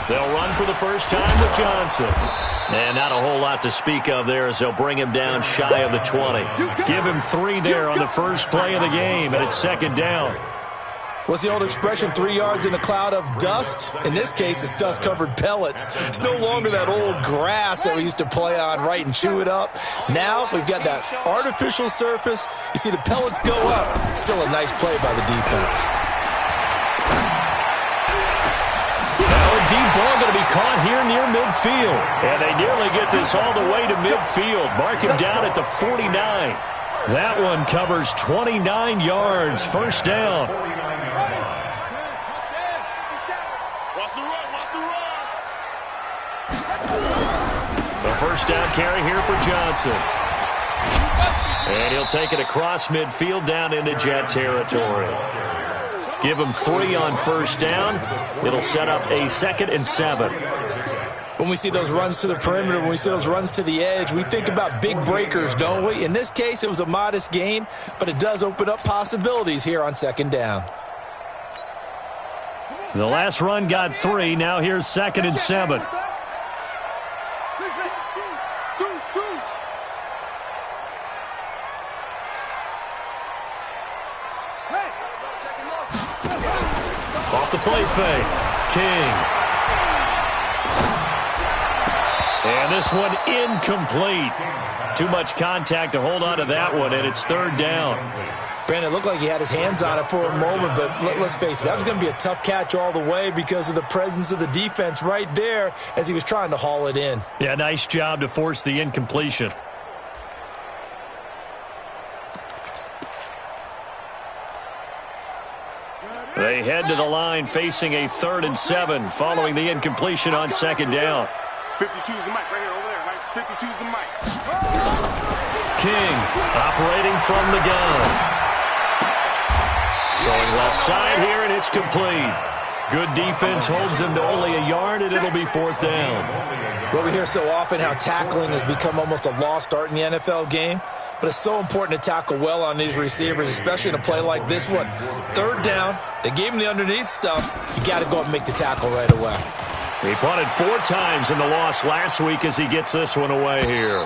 They'll run for the first time with Johnson. And not a whole lot to speak of there as they'll bring him down shy of the 20. Give him 3 there on the first play of the game, and it's second down. What's the old expression, 3 yards in a cloud of dust? In this case, it's dust-covered pellets. It's no longer that old grass that we used to play on, right, and chew it up. Now we've got that artificial surface. You see the pellets go up. Still a nice play by the defense. Deep ball going to be caught here near midfield. And they nearly get this all the way to midfield. Mark him down at the 49. That one covers 29 yards. First down. The first down carry here for Johnson. And he'll take it across midfield down into Jet territory. Give him 3 on first down. It'll set up a 2nd and 7. When we see those runs to the perimeter, when we see those runs to the edge, we think about big breakers, don't we? In this case, it was a modest gain, but it does open up possibilities here on second down. The last run got 3. Now here's 2nd and 7. Off the play fake. King. And this one incomplete. Too much contact to hold on to that one, and it's third down. Brandon, it looked like he had his hands on it for a moment, but let's face it, that was going to be a tough catch all the way because of the presence of the defense right there as he was trying to haul it in. Yeah, nice job to force the incompletion. They head to the line facing a 3rd and 7 following the incompletion on second down. 52's the mic right here over there, right? 52's the mic. King operating from the gun. Throwing left side here, and it's complete. Good defense holds him to only a yard, and it'll be 4th down. Well, we hear so often how tackling has become almost a lost art in the NFL game. But it's so important to tackle well on these receivers, especially in a play like this one. 3rd down, they gave him the underneath stuff. You got to go up and make the tackle right away. He punted 4 times in the loss last week as he gets this one away here.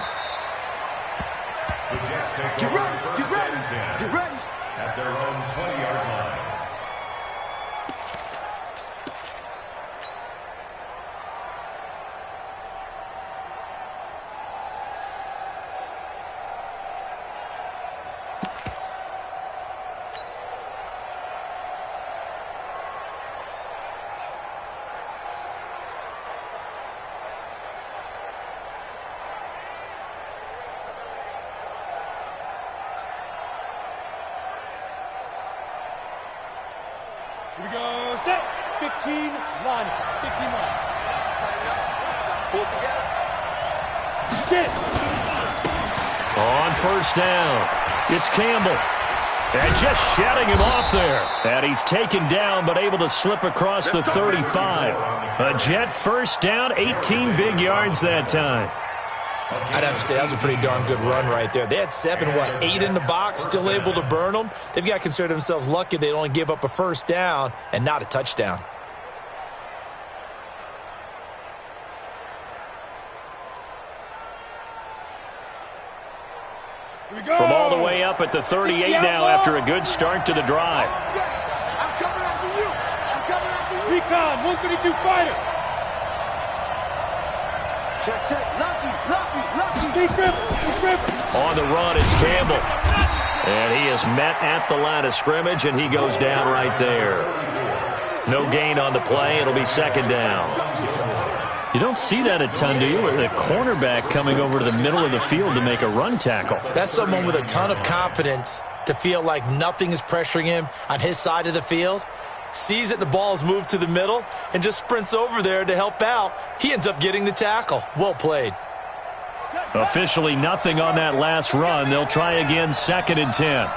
Get ready, get ready, get ready. At their own 20-yard line. Here we go, set, 15, line, 15 line. Pull it together. Sit. On first down, it's Campbell. And just shutting him off there. And he's taken down but able to slip across the 35. A Jet first down, 18 big yards that time. I'd have to say that was a pretty darn good run right there. They had 8 in the box, still able to burn them. They've got to consider themselves lucky they only give up a first down and not a touchdown. From all the way up at the 38 now after a good start to the drive. I'm coming after you. I'm coming after you. Recon, 132 fighter. Check, check. Lucky. On the run, it's Campbell. And he is met at the line of scrimmage, and he goes down right there. No gain on the play. It'll be second down. You don't see that a ton, do you? With a cornerback coming over to the middle of the field to make a run tackle. That's someone with a ton of confidence to feel like nothing is pressuring him on his side of the field. Sees that the ball is moved to the middle and just sprints over there to help out. He ends up getting the tackle. Well played. Officially nothing on that last run. They'll try again, 2nd and 10.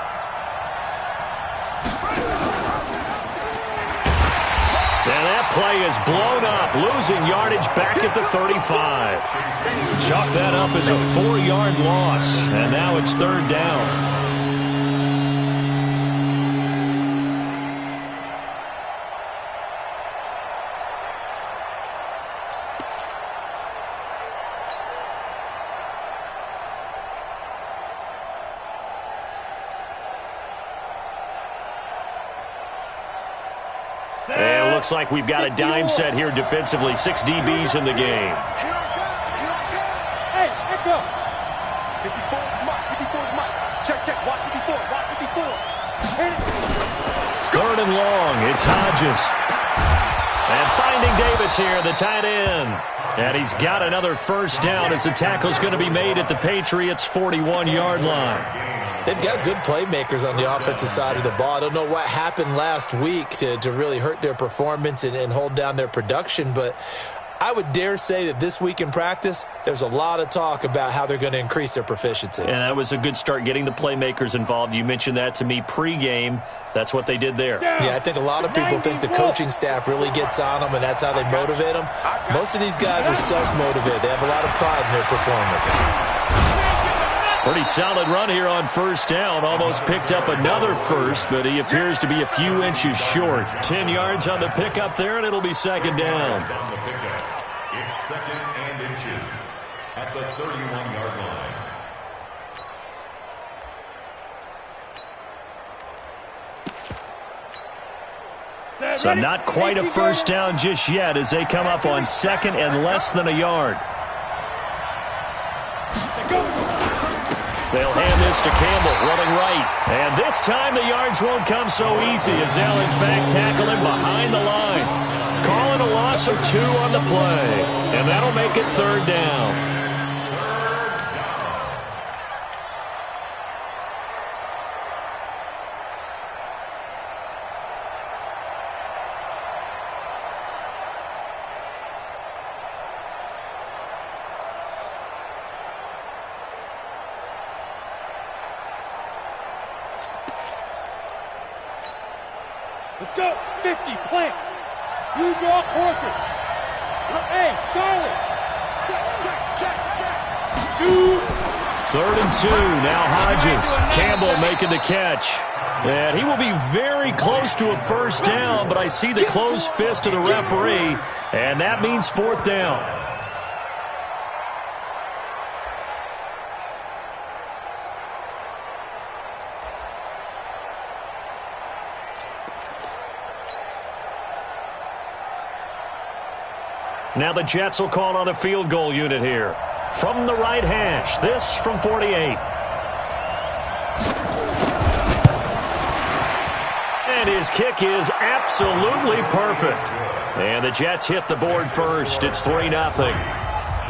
And that play is blown up, losing yardage back at the 35. Chalk that up as a 4-yard loss, and now it's 3rd down. looks like we've got a dime set here defensively. 6 DBs in the game. Hey, echo. 54, Mike. 54, Mike. Check. Watch 54. Watch 54. Third and long. It's Hodges. And finding Davis here, the tight end. And he's got another first down as the tackle's going to be made at the Patriots' 41-yard line. They've got good playmakers on the offensive side of the ball. I don't know what happened last week to really hurt their performance and hold down their production, but I would dare say that this week in practice, there's a lot of talk about how they're going to increase their proficiency. And that was a good start, getting the playmakers involved. You mentioned that to me pregame. That's what they did there. Yeah, I think a lot of people think the coaching staff really gets on them, and that's how they motivate them. Most of these guys are self-motivated. They have a lot of pride in their performance. Pretty solid run here on first down. Almost picked up another first, but he appears to be a few inches short. 10 yards on the pickup there, and it'll be second down. It's second and inches at the 31-yard line. So not quite a first down just yet as they come up on second and less than a yard. They'll hand this to Campbell, running right. And this time the yards won't come so easy as they'll, in fact, tackle him behind the line. Calling a loss of 2 on the play. And that'll make it third down. Let's go. 50, plants. You draw Corker. Hey, Charlie. Check. 2. Third and 2. Now Hodges. Campbell making the catch. And he will be very close to a first down, but I see the closed fist of the referee, and that means fourth down. Now the Jets will call on the field goal unit here. From the right hash, this from 48. And his kick is absolutely perfect. And the Jets hit the board first. It's 3-0.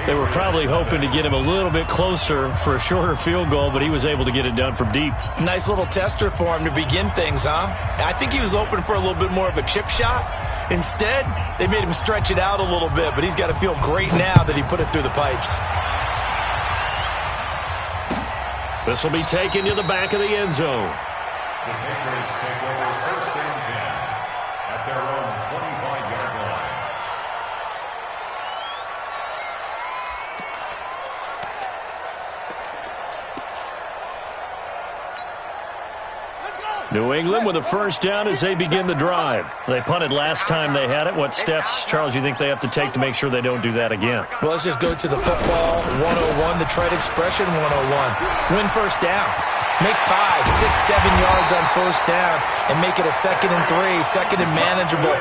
They were probably hoping to get him a little bit closer for a shorter field goal, but he was able to get it done from deep. Nice little tester for him to begin things, huh? I think he was open for a little bit more of a chip shot. Instead, they made him stretch it out a little bit, but he's got to feel great now that he put it through the pipes. This will be taken to the back of the end zone. The Patriots take over first and 10 at their own 25-yard line. New England with a first down as they begin the drive. They punted last time they had it. What steps, Charles, you think they have to take to make sure they don't do that again? Well, let's just go to the football 101, the trade expression 101. Win first down. Make 5, 6, 7 yards on first down and make it a 2nd and 3, second and manageable.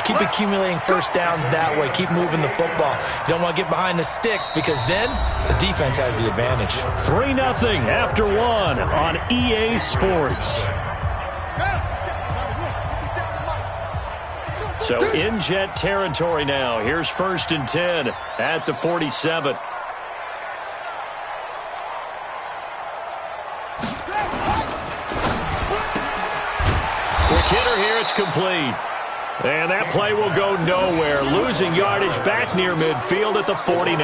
Keep accumulating first downs that way. Keep moving the football. You don't want to get behind the sticks because then the defense has the advantage. 3-0 after 1 on EA Sports. So in Jet territory now. Here's first and 10 at the 47. Quick hitter here. It's complete. And that play will go nowhere. Losing yardage back near midfield at the 49.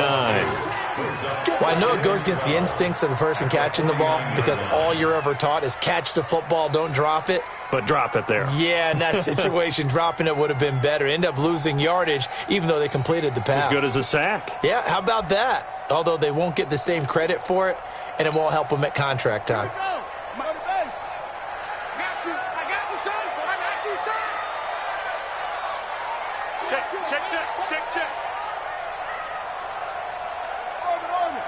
Well, I know it goes against the instincts of the person catching the ball because all you're ever taught is catch the football, don't drop it. But drop it there. Yeah, in that situation, dropping it would have been better. End up losing yardage, even though they completed the pass. As good as a sack. Yeah, how about that? Although they won't get the same credit for it, and it won't help them at contract time. Check. On it.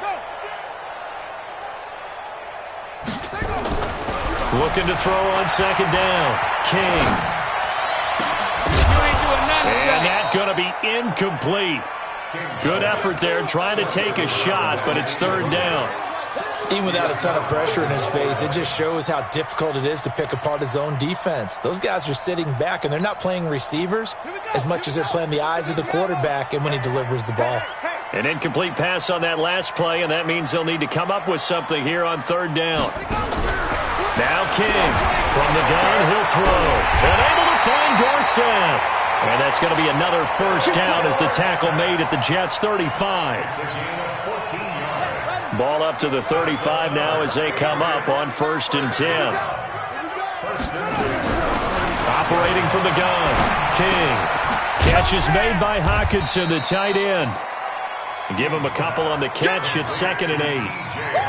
Go. Looking to throw on second down. King. And that's going to be incomplete. Good effort there, trying to take a shot, but it's third down. Even without a ton of pressure in his face, it just shows how difficult it is to pick apart his own defense. Those guys are sitting back, and they're not playing receivers as much as they're playing the eyes of the quarterback and when he delivers the ball. An incomplete pass on that last play, and that means they'll need to come up with something here on third down. Now King from the gun, he'll throw. And able to find Dorsett. And that's going to be another first down as the tackle made at the Jets' 35. Ball up to the 35 now as they come up on 1st and 10. Operating from the gun, King. Catch is made by Hawkinson, the tight end. Give him a couple on the catch. It's 2nd and 8.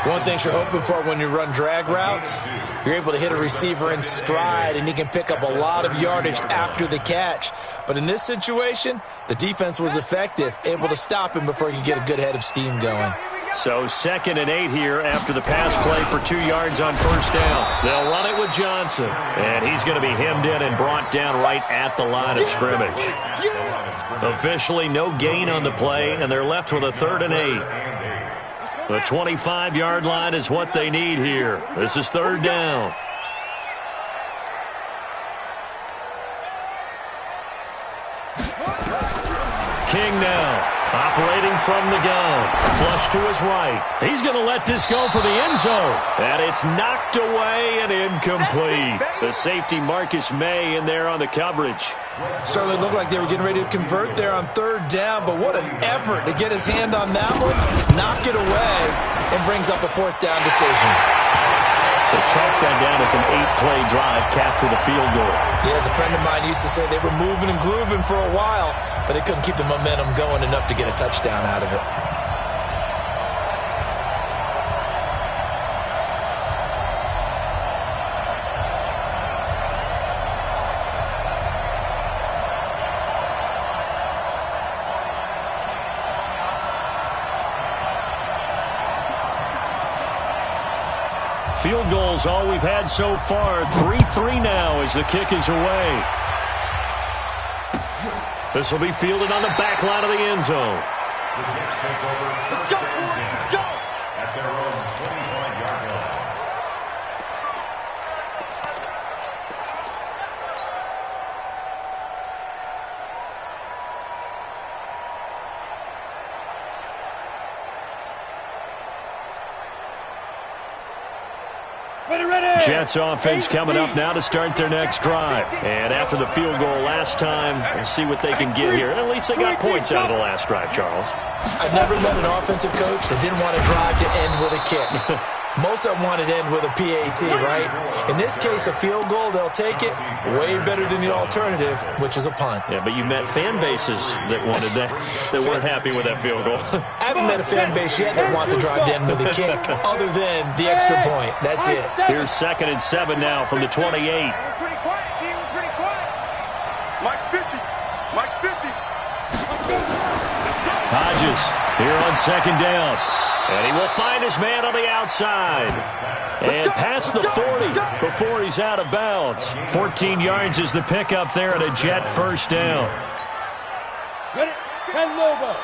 One thing you're hoping for when you run drag routes, you're able to hit a receiver in stride, and he can pick up a lot of yardage after the catch. But in this situation, the defense was effective, able to stop him before he could get a good head of steam going. So 2nd and 8 here after the pass play for 2 yards on first down. They'll run it with Johnson. And he's going to be hemmed in and brought down right at the line of scrimmage. Officially no gain on the play, and they're left with a 3rd and 8. The 25-yard line is what they need here. This is 3rd down. King now. Operating from the gun. Flush to his right. He's going to let this go for the end zone. And it's knocked away and incomplete. The safety Marcus May in there on the coverage. Certainly looked like they were getting ready to convert there on 3rd down, but what an effort to get his hand on that one, knock it away, and brings up a 4th down decision. So chalk that down as an 8-play drive, capture the field goal. Yeah, as a friend of mine used to say, they were moving and grooving for a while, but they couldn't keep the momentum going enough to get a touchdown out of it. Field goals all we've had so far. 3-3 now as the kick is away. This will be fielded on the back line of the end zone. Let's go, let's go. At their own 25-yard line. Jets offense coming up now to start their next drive. And after the field goal last time, we'll see what they can get here. At least they got points out of the last drive, Charles. I've never met an offensive coach that didn't want to drive to end with a kick. Most of them wanted to end with a PAT, right? In this case, a field goal, they'll take it. Way better than the alternative, which is a punt. Yeah, but you met fan bases that wanted that, that weren't happy with that field goal. I haven't met a fan base yet that wants to drive to end with a kick, other than the extra point. That's it. Here's 2nd and 7 now from the 28. Pretty quiet, team. Pretty quiet. Mike 50. Mike 50. Hodges here on 2nd down. And he will find his man on the outside. And past the 40 before he's out of bounds. 14 yards is the pickup there and a Jet first down. Ready? 10 Lobo.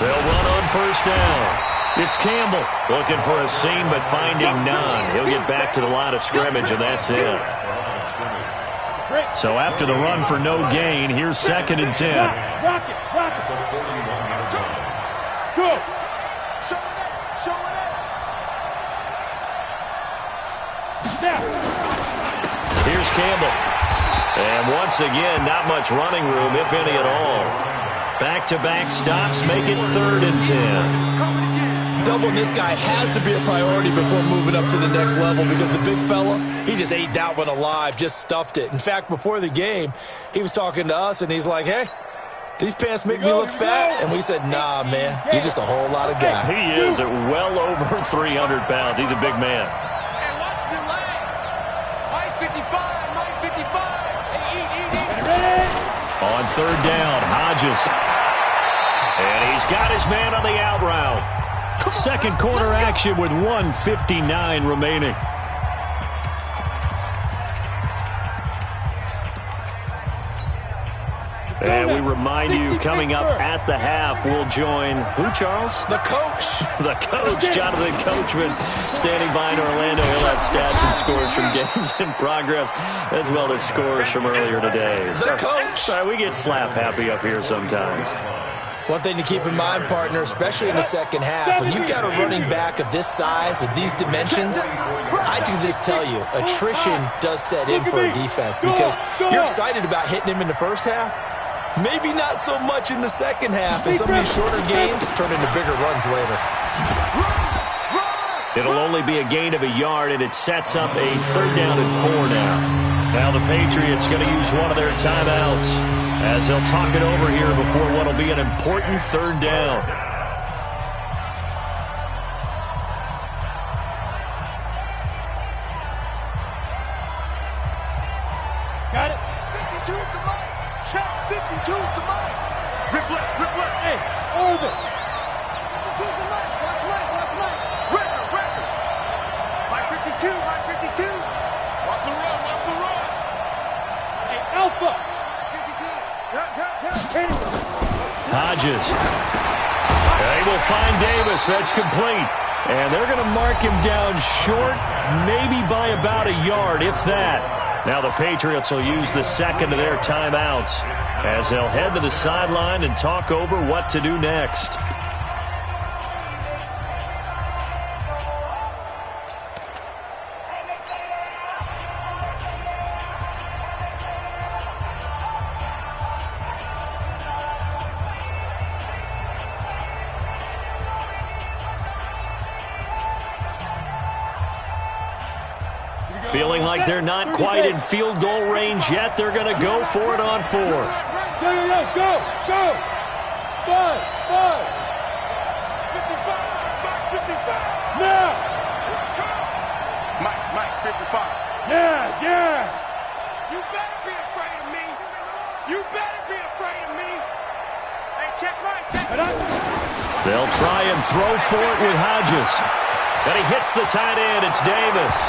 They'll run on first down. It's Campbell looking for a seam but finding none. He'll get back to the line of scrimmage and that's it. So after the run for no gain, here's 2nd and 10. Rock it. Go. Show it. Snap. Here's Campbell. And once again, not much running room, if any at all. Back-to-back stops make it 3rd and 10. Doubling this guy has to be a priority before moving up to the next level because the big fella, he just ate that one alive, just stuffed it. In fact, before the game, he was talking to us, and he's like, hey, these pants make me look fat. And we said, nah, man, you're just a whole lot of guy. He is at well over 300 pounds. He's a big man. And watch the leg. Mike 55. Mike 55. Hey, eat. On 3rd down, Hodges. And he's got his man on the out route. Second quarter action with 1:59 remaining. And we remind you, coming up at the half, we'll join who, Charles? The coach. The coach, Jonathan Coachman, standing by in Orlando. He'll have stats and scores from games in progress, as well as scores from earlier today. The coach. We get slap happy up here sometimes. One thing to keep in mind, partner, especially in the second half, when you've got a running back of this size, of these dimensions, I can just tell you, attrition does set in for a defense because you're excited about hitting him in the first half. Maybe not so much in the second half, and some of these shorter gains turn into bigger runs later. It'll only be a gain of a yard, and it sets up a 3rd down and 4 now. Now the Patriots going to use one of their timeouts as they'll talk it over here before what will be an important 3rd down. Got it. 52 to Mike. Check. 52 to Mike. Rip left. Hey, over. 52 to Mike. Watch Mike. Record. Mike 52. Watch the run. Hey, Alpha. 52. Down. Hodges. They will find Davis. That's complete. And they're going to mark him down short, maybe by about a yard, if that. Now the Patriots will use the second of their timeouts as they'll head to the sideline and talk over what to do next. Feeling like they're not quite in field goal range yet. They're going to go for it on 4. Go. 5. 55. Now. Mike 55. Yes. You better be afraid of me. Hey, check Mike. They'll try and throw for it with Hodges. And he hits the tight end. It's Davis.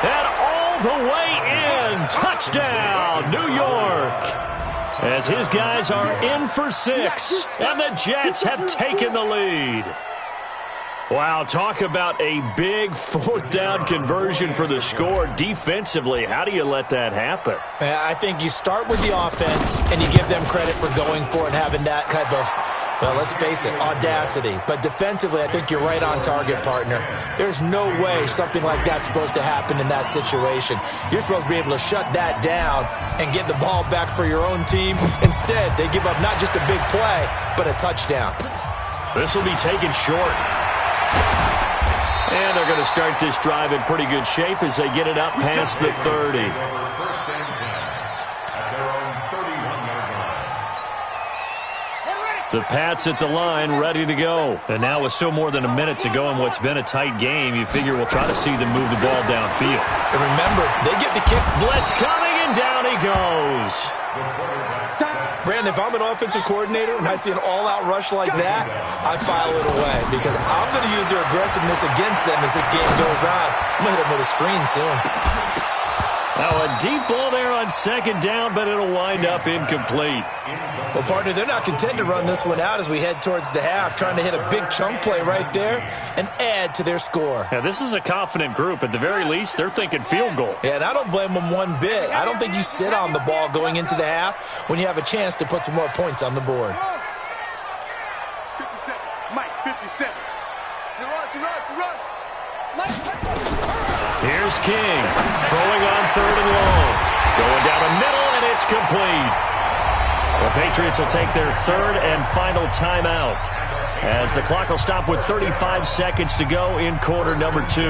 And all the way in. Touchdown, New York. As his guys are in for 6. And the Jets have taken the lead. Wow, talk about a big 4th down conversion for the score. Defensively, how do you let that happen? I think you start with the offense, and you give them credit for going for it and having that type of, well, let's face it, audacity. But defensively, I think you're right on target, partner. There's no way something like that's supposed to happen in that situation. You're supposed to be able to shut that down and get the ball back for your own team. Instead, they give up not just a big play, but a touchdown. This will be taken short. And they're going to start this drive in pretty good shape as they get it up past the 30. The Pats at the line, ready to go. And now with still more than a minute to go in what's been a tight game, you figure we'll try to see them move the ball downfield. And remember, they get the kick. Blitz coming, and down he goes. Brandon, if I'm an offensive coordinator and I see an all-out rush like that, I file it away because I'm going to use their aggressiveness against them as this game goes on. I'm going to hit them with a screen soon. Now a deep ball there on 2nd down, but it'll wind up incomplete. Well, partner, they're not content to run this one out as we head towards the half, trying to hit a big chunk play right there and add to their score. Now, this is a confident group. At the very least, they're thinking field goal. Yeah, and I don't blame them one bit. I don't think you sit on the ball going into the half when you have a chance to put some more points on the board. 57. Mike 57. You run. Here's King, throwing on 3rd and long. Going down the middle, and it's complete. The Patriots will take their 3rd and final timeout as the clock will stop with 35 seconds to go in quarter number 2.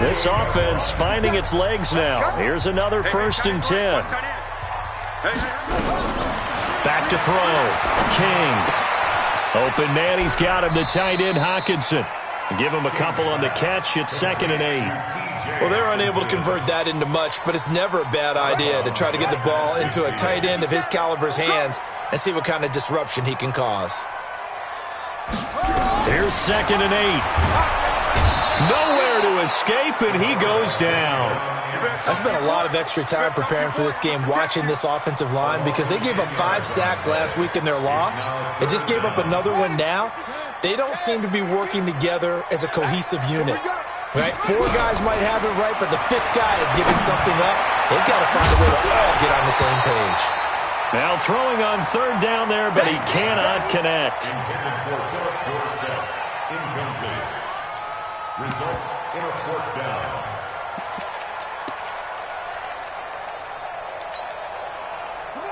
This offense finding its legs now. Here's another 1st and 10. Back to throw. King. Open man, he's got him, the tight end Hockenson. Give him a couple on the catch. It's 2nd and 8. Well, they're unable to convert that into much, but it's never a bad idea to try to get the ball into a tight end of his caliber's hands and see what kind of disruption he can cause. Here's 2nd and 8. Nowhere to escape, and he goes down. I spent a lot of extra time preparing for this game watching this offensive line because they gave up 5 sacks last week in their loss. They just gave up another one now. They don't seem to be working together as a cohesive unit. Right? 4 guys might have it right, but the 5th guy is giving something up. They've got to find a way to all get on the same page. Now throwing on 3rd down there, but he cannot connect. Incomplete. Results in a 4th down.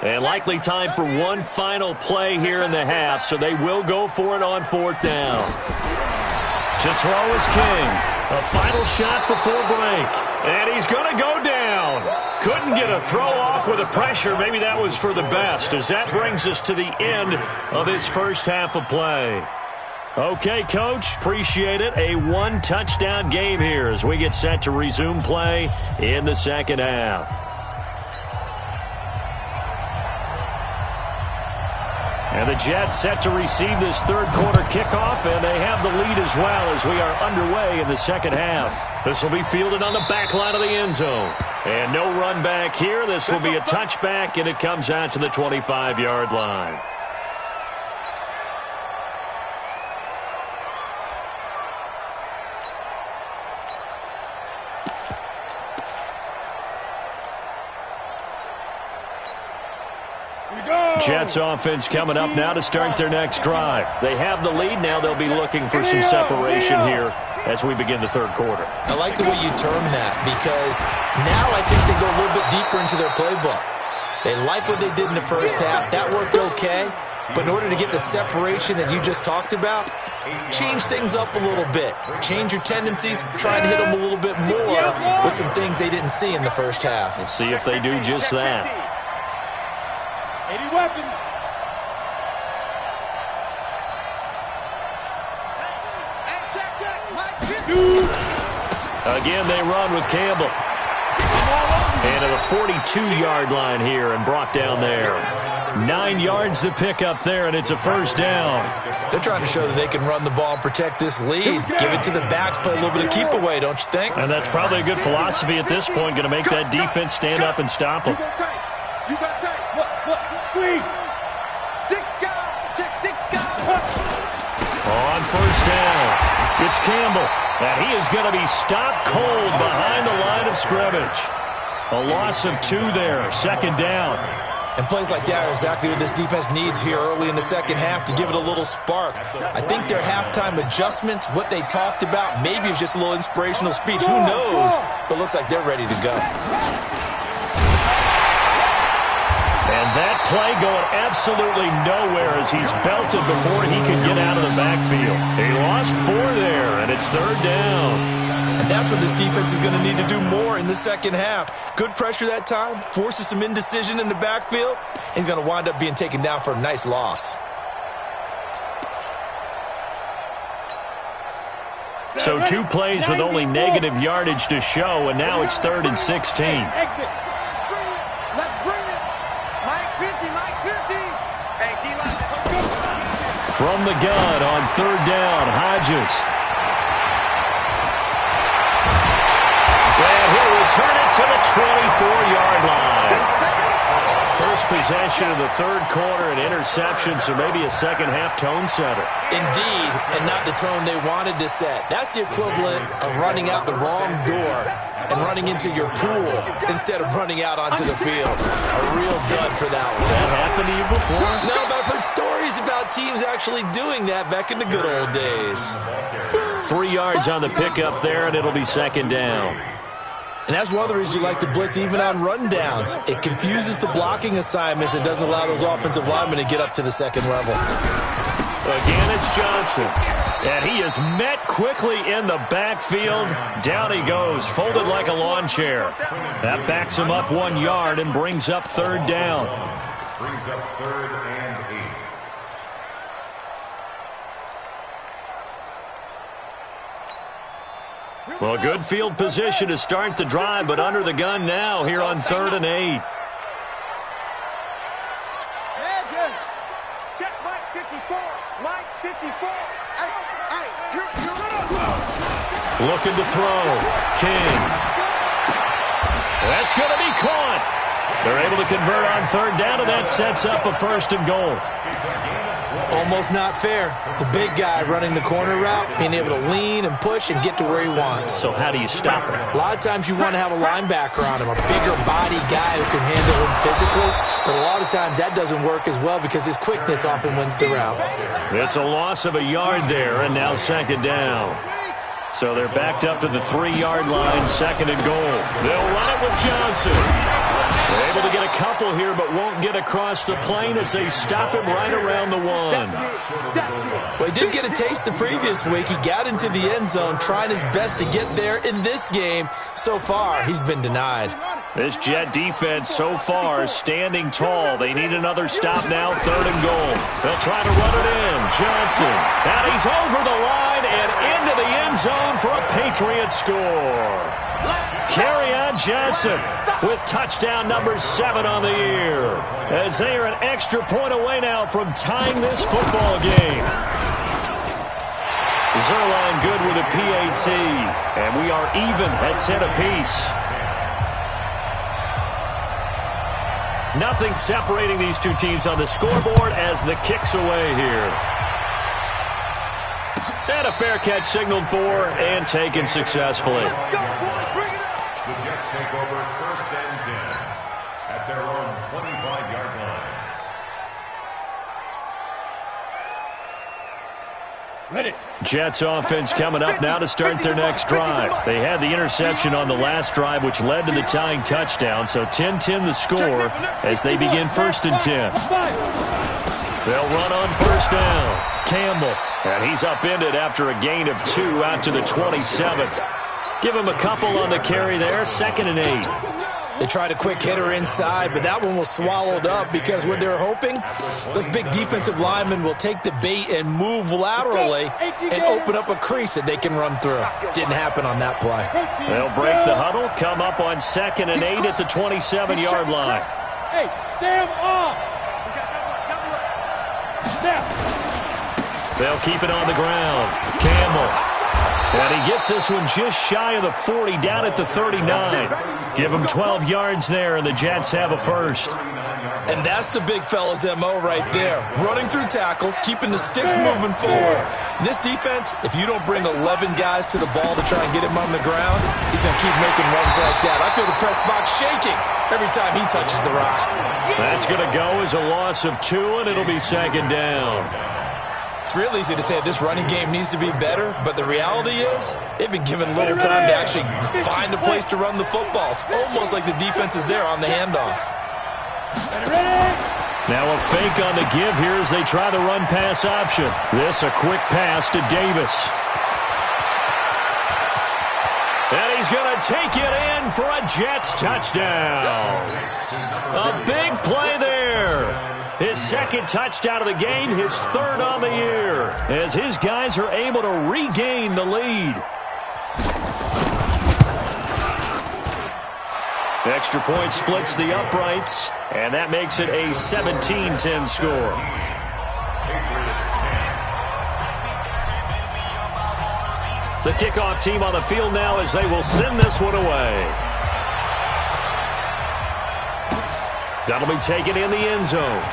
And likely time for one final play here in the half, so they will go for it on 4th down. To throw is King. A final shot before break. And he's going to go down. Couldn't get a throw off with the pressure. Maybe that was for the best, as that brings us to the end of this first half of play. Okay, Coach, appreciate it. A 1-touchdown game here as we get set to resume play in the second half. And the Jets set to receive this 3rd quarter kickoff, and they have the lead as well as we are underway in the second half. This will be fielded on the back line of the end zone. And no run back here. This will be a touchback, and it comes out to the 25-yard line. Jets offense coming up now to start their next drive. They have the lead. Now they'll be looking for some separation here as we begin the 3rd quarter. I like the way you term that because now I think they go a little bit deeper into their playbook. They like what they did in the first half. That worked okay. But in order to get the separation that you just talked about, change things up a little bit. Change your tendencies. Try and hit them a little bit more with some things they didn't see in the first half. We'll see if they do just that. 80 weapons. Again, they run with Campbell. And to the 42-yard line here and brought down there. 9 yards to pick up there, and it's a 1st down. They're trying to show that they can run the ball and protect this lead. Give it to the backs, play a little bit of keep away, don't you think? And that's probably a good philosophy at this point, going to make that defense stand up and stop them. You got tight. Look, squeeze. 6 guys. Check 6 guys. On 1st down, it's Campbell. And he is going to be stopped cold behind the line of scrimmage. A loss of 2 there, 2nd down. And plays like that are exactly what this defense needs here early in the second half to give it a little spark. I think their halftime adjustments, what they talked about, maybe it was just a little inspirational speech. Who knows? But looks like they're ready to go. And that play going absolutely nowhere as he's belted before he could get out of the backfield. He lost 4 there, and it's 3rd down. And that's what this defense is going to need to do more in the second half. Good pressure that time, forces some indecision in the backfield. He's going to wind up being taken down for a nice loss. So 2 plays with only negative yardage to show, and now it's 3rd and 16. Exit. Let's bring it. Mike 50, Mike 50. Hey, D-line. From the gun on 3rd down, Hodges. And he'll return it to the 24-yard line. First possession of the 3rd quarter, an interception, so maybe a second-half tone setter. Indeed, and not the tone they wanted to set. That's the equivalent of running out the wrong door and running into your pool instead of running out onto the field. A real dud for that one. Has that happened to you before? No, but I've heard stories about teams actually doing that back in the good old days. 3 yards on the pickup there, and it'll be 2nd down. And that's one of the reasons you like to blitz even on rundowns. It confuses the blocking assignments. It doesn't allow those offensive linemen to get up to the second level. Again, it's Johnson. And he is met quickly in the backfield. Down he goes, folded like a lawn chair. That backs him up 1 yard and brings up 3rd down. Brings up 3rd and 8. Well, good field position to start the drive, but under the gun now here on 3rd and 8. Check Mike 54. Mike 54. Looking to throw. King. That's going to be caught. They're able to convert on third down, and that sets up a 1st and goal. Almost not fair. The big guy running the corner route, being able to lean and push and get to where he wants. So how do you stop it? A lot of times you want to have a linebacker on him, a bigger body guy who can handle him physically, but a lot of times that doesn't work as well because his quickness often wins the route. It's a loss of a yard there, and now 2nd down. So they're backed up to the 3-yard line, 2nd and goal. They'll run it with Johnson. They're able to get a couple here, but won't get across the plane as they stop him right around the 1. Well, he did get a taste the previous week. He got into the end zone trying his best to get there in this game. So far, he's been denied. This Jet defense so far standing tall. They need another stop now, 3rd and goal. They'll try to run it in. Johnson. And he's over the line and into the end zone for a Patriot score. Kerryon Johnson with touchdown number 7 on the year, as they are an extra point away now from tying this football game. Zerline good with a PAT, and we are even at 10 apiece. Nothing separating these two teams on the scoreboard as the kick's away here. And a fair catch signaled for and taken successfully. The Jets take over 1st and 10 at their own 25-yard line. Ready. Jets offense coming up now to start their next drive. They had the interception on the last drive, which led to the tying touchdown. So 10-10 the score as they begin 1st and 10. They'll run on 1st down. Campbell. And he's upended after a gain of 2 out to the 27th. Give him a couple on the carry there, 2nd and 8. They tried a quick hitter inside, but that one was swallowed up because what they're hoping, those big defensive linemen will take the bait and move laterally and open up a crease that they can run through. Didn't happen on that play. They'll break the huddle, come up on 2nd and 8 at the 27-yard line. Hey, Sam off. Snap. They'll keep it on the ground. Campbell. And he gets this one just shy of the 40, down at the 39. Give him 12 yards there, and the Jets have a 1st. And that's the big fella's MO right there. Running through tackles, keeping the sticks moving forward. This defense, if you don't bring 11 guys to the ball to try and get him on the ground, he's going to keep making runs like that. I feel the press box shaking every time he touches the rock. That's going to go as a loss of 2, and it'll be 2nd down. It's real easy to say this running game needs to be better, but the reality is they've been given little time to actually find a place to run the football. It's almost like the defense is there on the handoff. Now a fake on the give here as they try the run-pass option. This a quick pass to Davis. And he's going to take it in for a Jets touchdown. A big play there. His 2nd touchdown of the game, his 3rd on the year, as his guys are able to regain the lead. Extra point splits the uprights, and that makes it a 17-10 score. The kickoff team on the field now as they will send this one away. That'll be taken in the end zone.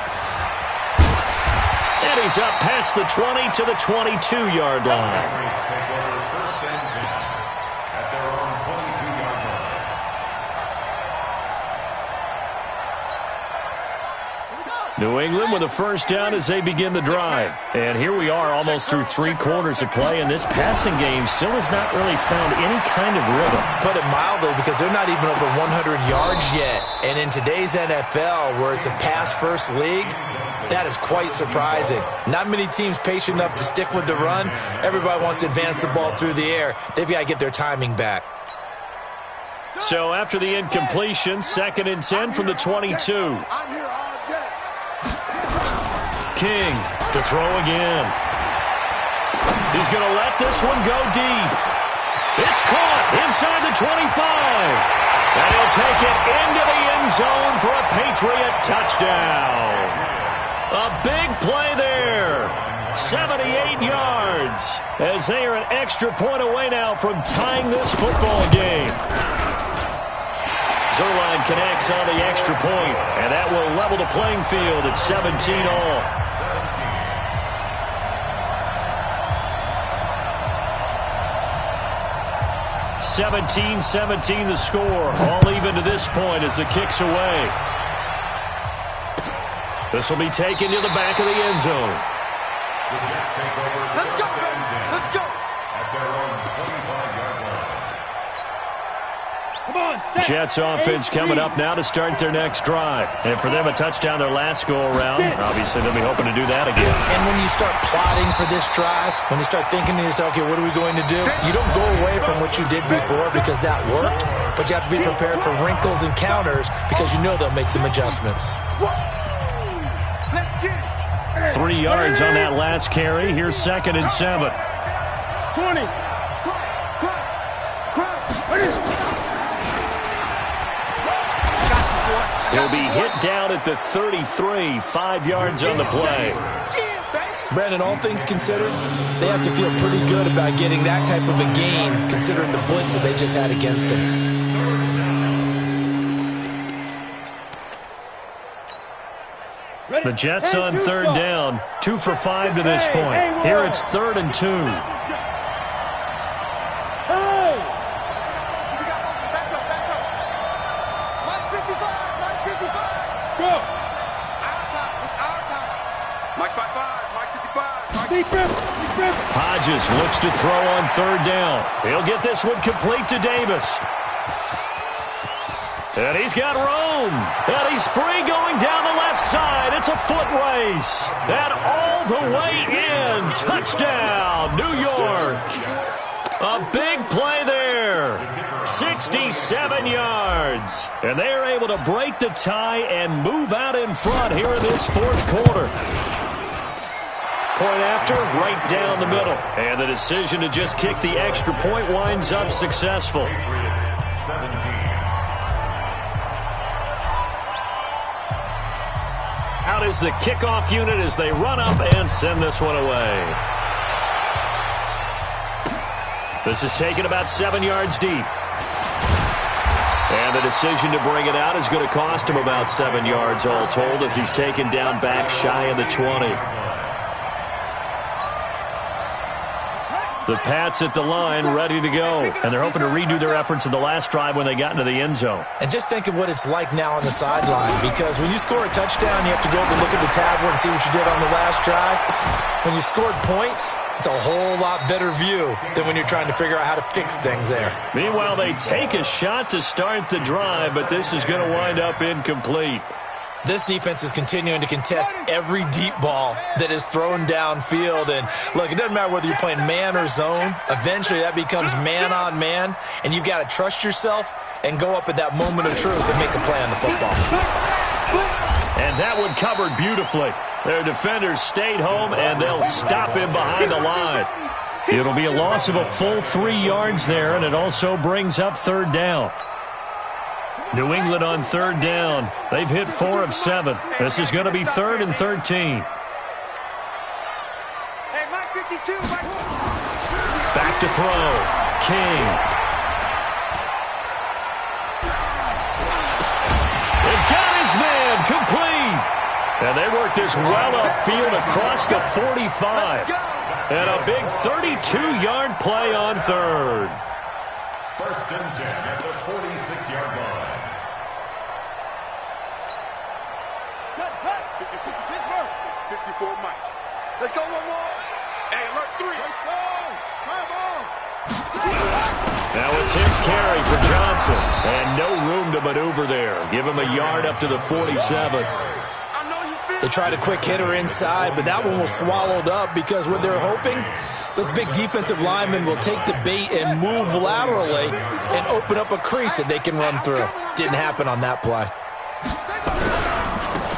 And he's up past the 20 to the 22-yard line. New England with a 1st down as they begin the drive. And here we are almost through 3 quarters of play, and this passing game still has not really found any kind of rhythm. Put it mildly, because they're not even over 100 yards yet. And in today's NFL, where it's a pass-first league, that is quite surprising. Not many teams patient enough to stick with the run. Everybody wants to advance the ball through the air. They've got to get their timing back. So after the incompletion, 2nd and 10 from the 22. King to throw again. He's going to let this one go deep. It's caught inside the 25. And he'll take it into the end zone for a Patriot touchdown. A big play there. 78 yards as they are an extra point away now from tying this football game. Zerline connects on the extra point, and that will level the playing field at 17 all. (17-17) the score. All even to this point as the kick's away. This will be taken to the back of the end zone. The Jets take over. Let's go, baby. Let's go. At their own 25-yard line. Come on, set. Jets offense coming up now to start their next drive. And for them, a touchdown their last go-around. Obviously, they'll be hoping to do that again. And when you start plotting for this drive, when you start thinking to yourself, okay, what are we going to do? You don't go away from what you did before because that worked, but you have to be prepared for wrinkles and counters because you know they'll make some adjustments. Let's get it. 3 yards on that last carry. Here's 2nd and 7. 20. He'll be hit down at the 33, 5 yards on the play. Brandon, all things considered, they have to feel pretty good about getting that type of a gain considering the blitz that they just had against them. The Jets on 3rd down, 2 for 5 to this point. Here it's 3rd and 2. Hodges looks to throw on 3rd down. He'll get this one complete to Davis. And he's got room. And he's free going down the left side. It's a foot race. And all the way in. Touchdown, New York. A big play there. 67 yards. And they're able to break the tie and move out in front here in this 4th quarter. Point after, right down the middle. And the decision to just kick the extra point winds up successful. Out is the kickoff unit as they run up and send this one away. This is taken about 7 yards deep. And the decision to bring it out is going to cost him about 7 yards all told as he's taken down back shy of the 20. The Pats at the line, ready to go. And they're hoping to redo their efforts in the last drive when they got into the end zone. And just think of what it's like now on the sideline, because when you score a touchdown, you have to go over and look at the tablet and see what you did on the last drive. When you scored points, it's a whole lot better view than when you're trying to figure out how to fix things there. Meanwhile, they take a shot to start the drive, but this is going to wind up incomplete. This defense is continuing to contest every deep ball that is thrown downfield. And, look, it doesn't matter whether you're playing man or zone. Eventually, that becomes man-on-man, and you've got to trust yourself and go up at that moment of truth and make a play on the football. And that one covered beautifully. Their defenders stayed home, and they'll stop him behind the line. It'll be a loss of a full 3 yards there, and it also brings up 3rd down. New England on 3rd down. They've hit 4 of 7. This is going to be 3rd and 13. Hey, Mike 52, Mike. Back to throw. King. It got his man complete. And they work this well upfield across the 45. And a big 32-yard play on 3rd. 1st and 10 at the 46-yard line. Set, cut. 54, Mike. Let's go one more. Hey, alert 3. Come on. Now it's him carry for Johnson. And no room to maneuver there. Give him a yard up to the 47. They tried a quick hitter inside, but that one was swallowed up because what they're hoping, those big defensive linemen will take the bait and move laterally and open up a crease that they can run through. Didn't happen on that play.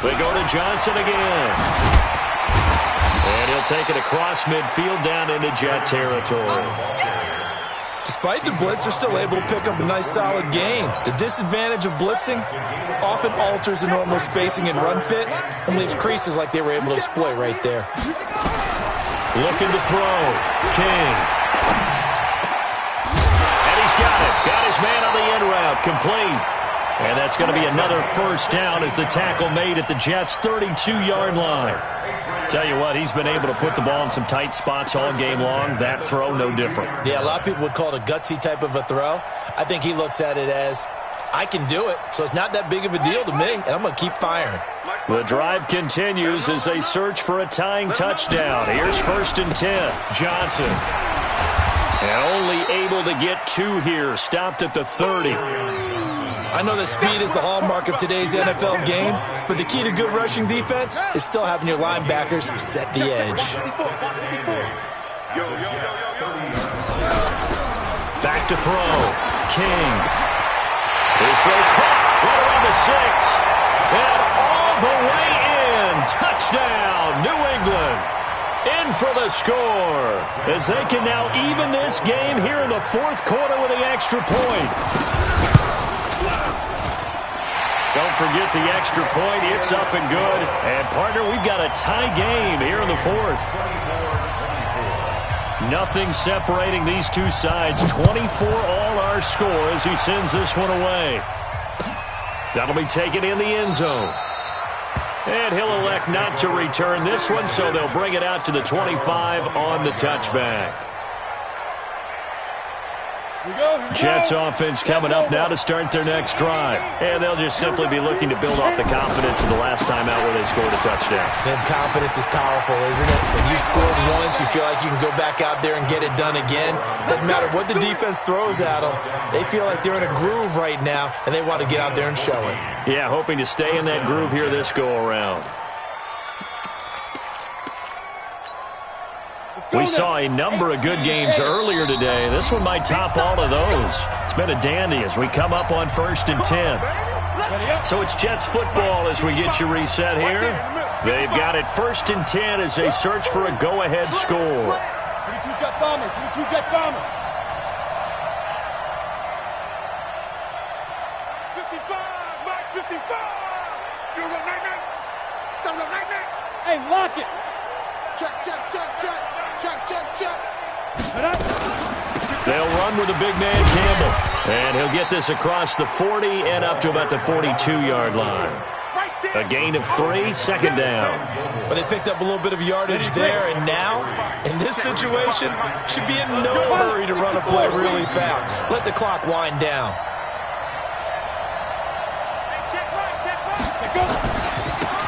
They go to Johnson again. And he'll take it across midfield down into Jet territory. Despite the blitz, they're still able to pick up a nice solid gain. The disadvantage of blitzing often alters the normal spacing and run fits and leaves creases like they were able to exploit right there. Looking to throw. King. And he's got it. Got his man on the end route. Complete. And that's going to be another first down as the tackle made at the Jets' 32-yard line. Tell you what, he's been able to put the ball in some tight spots all game long. That throw, no different. Yeah, a lot of people would call it a gutsy type of a throw. I think he looks at it as, I can do it, so it's not that big of a deal to me, and I'm going to keep firing. The drive continues as they search for a tying touchdown. Here's 1st and 10. Johnson. And only able to get 2 here. Stopped at the 30. I know that speed is the hallmark of today's NFL game, but the key to good rushing defense is still having your linebackers set the edge. Back to throw. King. His throw caught right around the 6. And all the way in. Touchdown, New England. In for the score. As they can now even this game here in the 4th quarter with the extra point. Don't forget the extra point. It's up and good. And, partner, we've got a tie game here in the 4th. Nothing separating these two sides. 24 all our score as he sends this one away. That'll be taken in the end zone. And he'll elect not to return this one, so they'll bring it out to the 25 on the touchback. Jets offense coming up now to start their next drive. And they'll just simply be looking to build off the confidence of the last time out where they scored a touchdown. And confidence is powerful, isn't it? When you've scored once, you feel like you can go back out there and get it done again. Doesn't matter what the defense throws at them. They feel like they're in a groove right now, and they want to get out there and show it. Yeah, hoping to stay in that groove here this go-around. We saw a number of good games earlier today. This one might top all of those. It's been a dandy as we come up on 1st and 10. So it's Jets football as we get you reset here. They've got it 1st and 10 as they search for a go-ahead score. 22 Jet Bombers, 22 Jet Bombers. 55, Mike, 55. You go night-night. Tell them night-night. Hey, lock it. Check, check, check, check. Check, check, check. They'll run with the big man, Campbell. And he'll get this across the 40 and up to about the 42-yard line. A gain of 3, 2nd down. But they picked up a little bit of yardage there, and now, in this situation, should be in no hurry to run a play really fast. Let the clock wind down.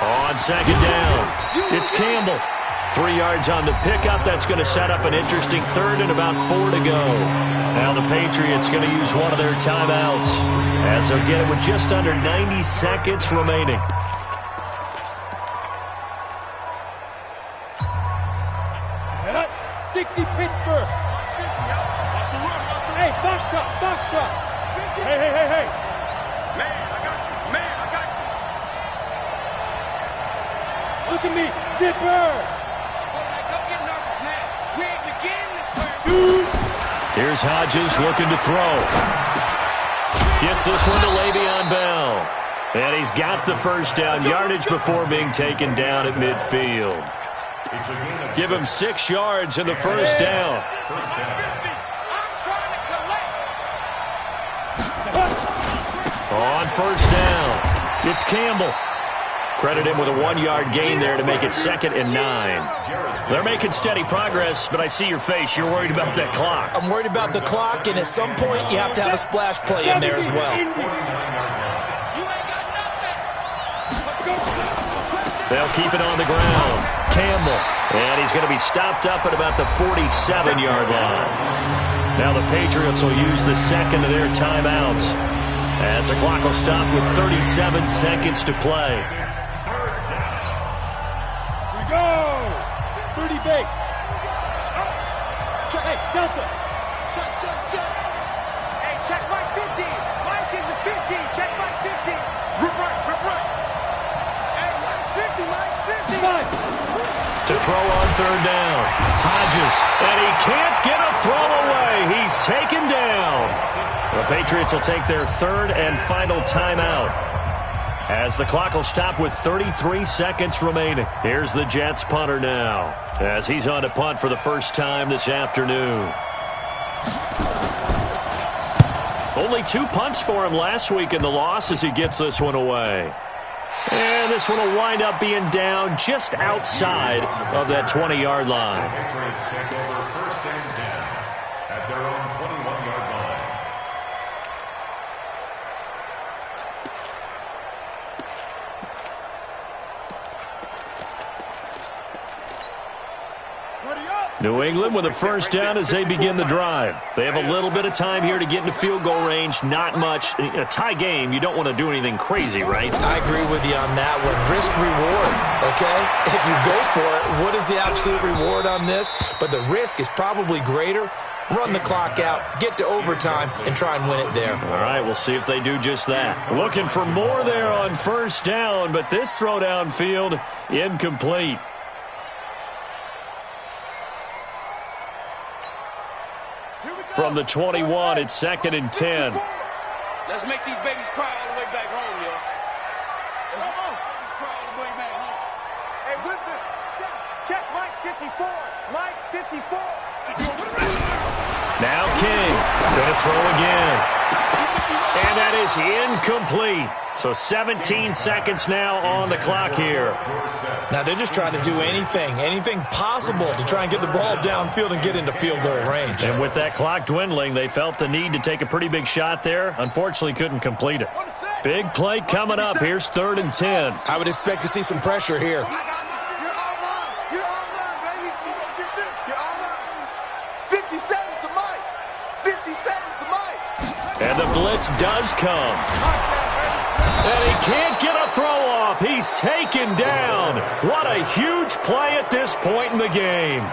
On 2nd down, it's Campbell. 3 yards on the pickup. That's going to set up an interesting 3rd and about 4 to go. Now the Patriots going to use one of their timeouts as they'll get it with just under 90 seconds remaining. Set up. 60 Pittsburgh. Hey, Foxtrot. Hey. Man, I got you. Man, I got you. Look at me. Zipper. Here's Hodges looking to throw. Gets this one to Le'Veon Bell. And he's got the first down yardage before being taken down at midfield. Give him 6 yards in the first down. On 1st down, it's Campbell. Credit him with a 1-yard gain there to make it 2nd and 9. They're making steady progress, but I see your face. You're worried about that clock. I'm worried about the clock, and at some point, you have to have a splash play in there as well. They'll keep it on the ground. Campbell. And he's going to be stopped up at about the 47-yard line. Now the Patriots will use the 2nd of their timeouts as the clock will stop with 37 seconds to play. Base. Hey, Delta. Check. Hey, check Mike 50. Mike is a 50. Check Mike 50. Rip right. Hey, Mike's 50. To throw on third down. Hodges, and he can't get a throw away. He's taken down. The Patriots will take their third and final timeout, as the clock will stop with 33 seconds remaining. Here's the Jets punter now, as he's on to punt for the first time this afternoon. Only 2 punts for him last week in the loss as he gets this one away. And this one will wind up being down just outside of that 20-yard line. The Patriots take over first and 10 at their own 21-yard line. New England with a first down as they begin the drive. They have a little bit of time here to get into field goal range. Not much. In a tie game, you don't want to do anything crazy, right? I agree with you on that one. Risk reward, okay? If you go for it, what is the absolute reward on this? But the risk is probably greater. Run the clock out, get to overtime, and try and win it there. All right, we'll see if they do just that. Looking for more there on first down, but this throw downfield, incomplete. From the 21, it's 2nd and 10. Let's make these babies cry all the way back home, yo. Let's make these babies cry all the way back home. Hey, with this. Check Mike 54. Mike 54. Now King, gonna throw again. And that is incomplete. So 17 seconds now on the clock here. Now they're just trying to do anything possible to try and get the ball downfield and get into field goal range. And with that clock dwindling, they felt the need to take a pretty big shot there. Unfortunately, couldn't complete it. Big play coming up. Here's 3rd and 10. I would expect to see some pressure here. And the blitz does come. And he can't get a throw off. He's taken down. What a huge play at this point in the game.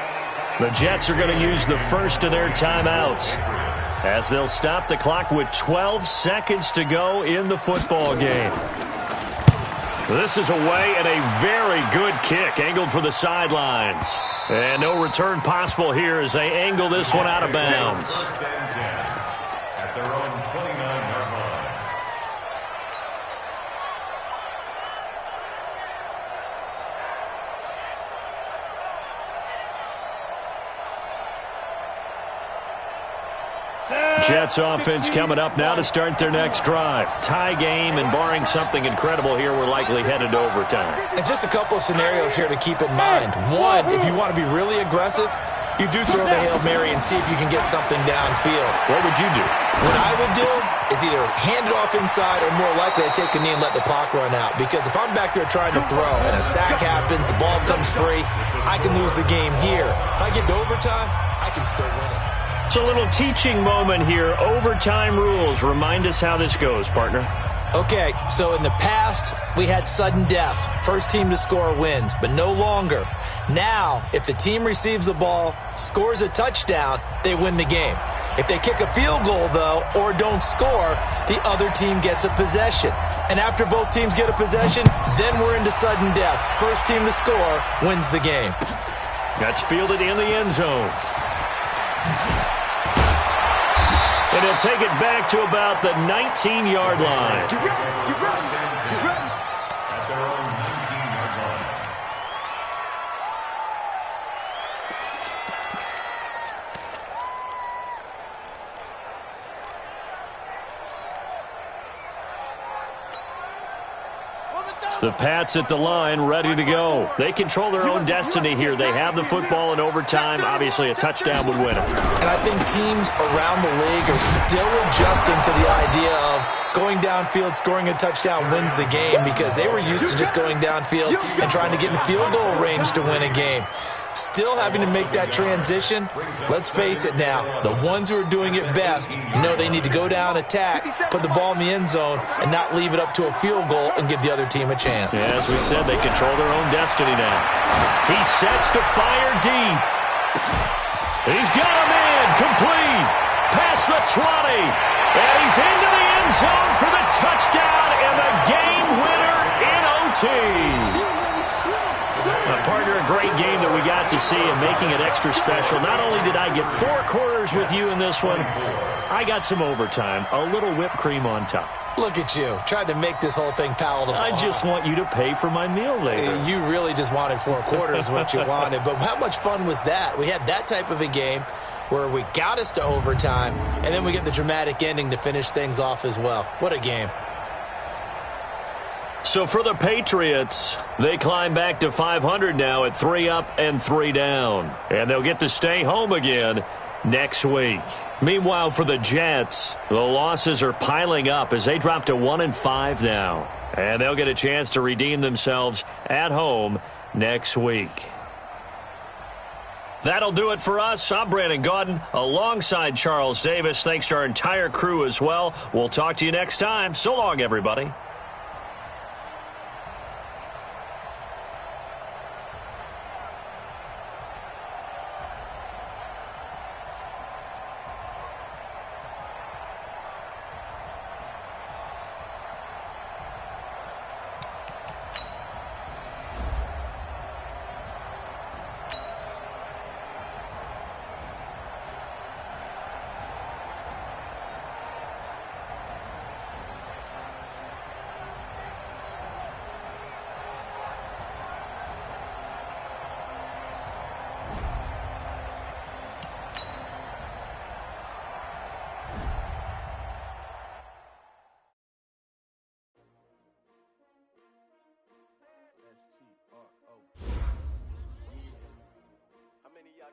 The Jets are going to use the first of their timeouts, as they'll stop the clock with 12 seconds to go in the football game. This is away and a very good kick, angled for the sidelines. And no return possible here as they angle this one out of bounds. At their own 29-yard line. Jets offense coming up now to start their next drive. Tie game, and barring something incredible here, we're likely headed to overtime. And just a couple of scenarios here to keep in mind. One, if you want to be really aggressive, you do throw the Hail Mary and see if you can get something downfield. What would you do? What I would do is either hand it off inside, or more likely I take a knee and let the clock run out. Because if I'm back there trying to throw and a sack happens, the ball comes free, I can lose the game here. If I get to overtime, I can still win it. It's a little teaching moment here. Overtime rules. Remind us how this goes, partner. Okay, so in the past, we had sudden death. First team to score wins, but no longer. Now, if the team receives the ball, scores a touchdown, they win the game. If they kick a field goal, though, or don't score, the other team gets a possession. And after both teams get a possession, then we're into sudden death. First team to score wins the game. That's fielded in the end zone. And he'll take it back to about the 19-yard line. At their own 19-yard line. The Pats at the line, ready to go. They control their own destiny here. They have the football in overtime. Obviously, a touchdown would win it. And I think teams around the league are still adjusting to the idea of going downfield, scoring a touchdown wins the game, because they were used to just going downfield and trying to get in field goal range to win a game. Still having to make that transition. Let's face it now, the ones who are doing it best know they need to go down, attack, put the ball in the end zone, and not leave it up to a field goal and give the other team a chance. Yeah, as we said, they control their own destiny now. He sets to fire deep. He's got him in, complete, past the 20, and he's into the end zone for the touchdown and the game winner in OT. Partner, a great game that we got to see and making it extra special. Not only did I get 4 quarters with you in this one, I got some overtime, a little whipped cream on top. Look at you, tried to make this whole thing palatable. I just want you to pay for my meal later. You really just wanted 4 quarters, what you wanted. But how much fun was that? We had that type of a game where we got us to overtime, and then we get the dramatic ending to finish things off as well. What a game. So for the Patriots, they climb back to 500 now at 3 up and 3 down. And they'll get to stay home again next week. Meanwhile, for the Jets, the losses are piling up as they drop to 1-5 now. And they'll get a chance to redeem themselves at home next week. That'll do it for us. I'm Brandon Gaudin alongside Charles Davis. Thanks to our entire crew as well. We'll talk to you next time. So long, everybody.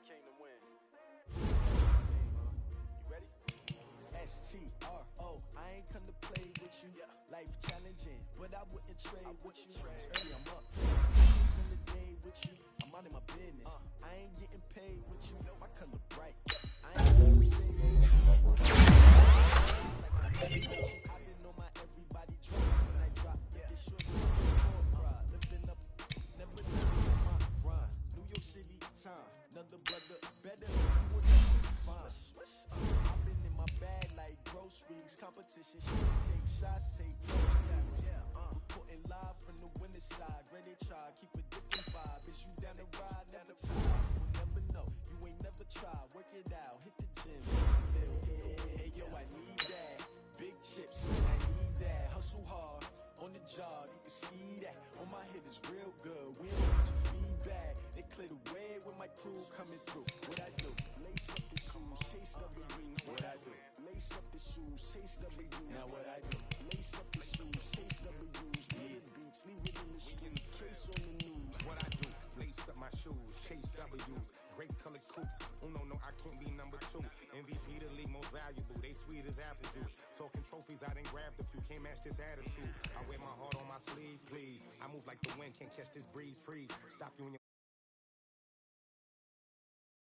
Came to win. You ready? STRO, I ain't come to play with you. Life challenging, but I wouldn't trade with you. It's early, I'm up. In the day with you, I'm out of my business. I ain't getting paid with you. My color bright. I ain't gonna say I've been on my everybody drop. When I drop, it's sure to lifting up, never my grind. New York City time. Another brother better fine. I've been in my bag like groceries. Competition, take shots, take notes. We're putting live from the winner side. Ready to try, keep a different vibe. Is you down the ride? Never try. We'll never know. You ain't never tried. Work it out. Hit the gym. Hey yo, I need that. Big chips, I need that. Hustle hard on the job. You can see that. On my head is real good. We don't want your feedback. They clear the way with my crew coming through. What I do? Lace up the shoes, chase W's. What I do? Lace up the shoes, chase W's. Now what I do? Lace up the shoes, chase W's. Lead beats, leave it in the street. Case on the news. What I do? Lace up my shoes, chase W's. Great colored coops. Oh no, I can't be number 2. MVP the league most valuable. They sweet as apple juice. Talking trophies, I done grabbed a few. Can't match this attitude. I wear my heart on my sleeve, please. I move like the wind, can't catch this breeze, freeze. Stop you in your